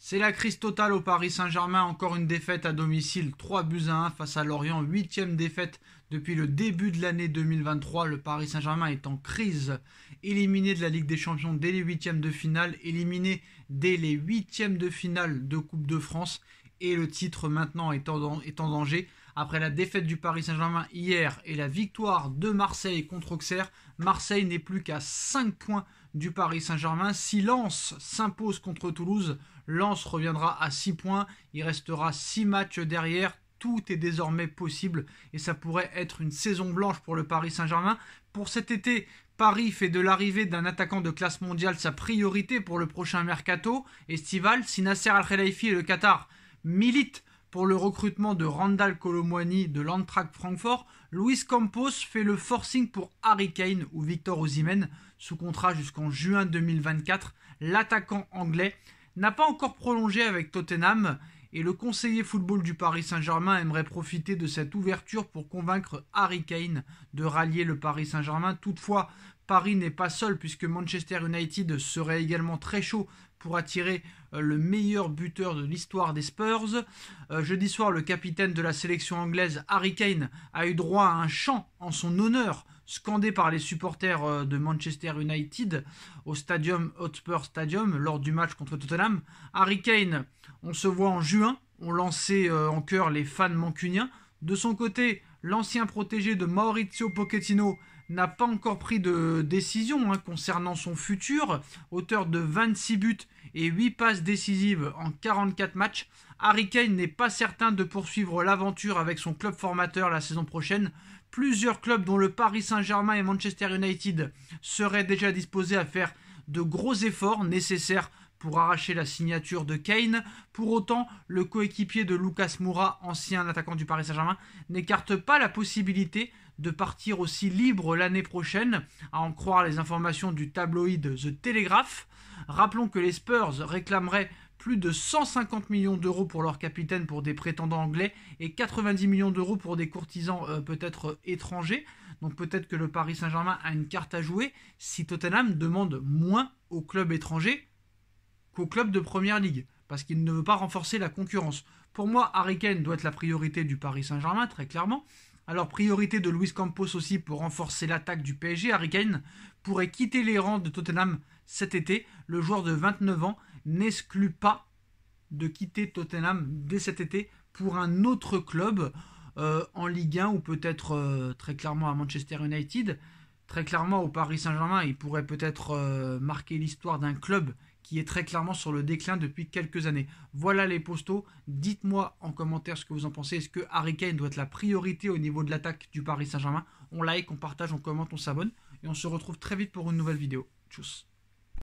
C'est la crise totale au Paris Saint-Germain, encore une défaite à domicile, 3-1 face à Lorient, 8e défaite depuis le début de l'année 2023. Le Paris Saint-Germain est en crise, éliminé de la Ligue des Champions dès les 8e de finale, éliminé dès les 8e de finale de Coupe de France, et le titre maintenant est en danger. Après la défaite du Paris Saint-Germain hier et la victoire de Marseille contre Auxerre, Marseille n'est plus qu'à 5 points du Paris Saint-Germain. Si Lens s'impose contre Toulouse, Lens reviendra à 6 points. Il restera 6 matchs derrière. Tout est désormais possible et ça pourrait être une saison blanche pour le Paris Saint-Germain. Pour cet été, Paris fait de l'arrivée d'un attaquant de classe mondiale sa priorité pour le prochain mercato estival. Si Nasser Al-Khelaifi et le Qatar militent pour le recrutement de Randal Kolo Muani de l'Eintracht Francfort, Luis Campos fait le forcing pour Harry Kane ou Victor Osimhen sous contrat jusqu'en juin 2024. L'attaquant anglais n'a pas encore prolongé avec Tottenham et le conseiller football du Paris Saint-Germain aimerait profiter de cette ouverture pour convaincre Harry Kane de rallier le Paris Saint-Germain. Toutefois, Paris n'est pas seul puisque Manchester United serait également très chaud pour attirer le meilleur buteur de l'histoire des Spurs. Jeudi soir, le capitaine de la sélection anglaise, Harry Kane, a eu droit à un chant en son honneur scandé par les supporters de Manchester United au Stadium Hotspur Stadium lors du match contre Tottenham. Harry Kane, on se voit en juin, ont lancé en chœur les fans mancuniens. De son côté, l'ancien protégé de Maurizio Pochettino n'a pas encore pris de décision concernant son futur. Auteur de 26 buts et 8 passes décisives en 44 matchs, Harry Kane n'est pas certain de poursuivre l'aventure avec son club formateur la saison prochaine. Plusieurs clubs, dont le Paris Saint-Germain et Manchester United, seraient déjà disposés à faire de gros efforts nécessaires pour arracher la signature de Kane. Pour autant, le coéquipier de Lucas Moura, ancien attaquant du Paris Saint-Germain, n'écarte pas la possibilité de partir aussi libre l'année prochaine, à en croire les informations du tabloïd The Telegraph. Rappelons que les Spurs réclameraient plus de 150 millions d'euros pour leur capitaine pour des prétendants anglais et 90 millions d'euros pour des courtisans peut-être étrangers. Donc peut-être que le Paris Saint-Germain a une carte à jouer si Tottenham demande moins aux clubs étrangers qu'aux clubs de première ligue, parce qu'il ne veut pas renforcer la concurrence. Pour moi, Harry Kane doit être la priorité du Paris Saint-Germain, très clairement. Alors, priorité de Luis Campos aussi pour renforcer l'attaque du PSG. Harry Kane pourrait quitter les rangs de Tottenham cet été. Le joueur de 29 ans n'exclut pas de quitter Tottenham dès cet été pour un autre club en Ligue 1 ou peut-être très clairement à Manchester United. Très clairement au Paris Saint-Germain, il pourrait peut-être marquer l'histoire d'un club qui est très clairement sur le déclin depuis quelques années. Voilà les postos. Dites-moi en commentaire ce que vous en pensez. Est-ce que Harry Kane doit être la priorité au niveau de l'attaque du Paris Saint-Germain? On like, on partage, on commente, on s'abonne. Et on se retrouve très vite pour une nouvelle vidéo. Tchuss.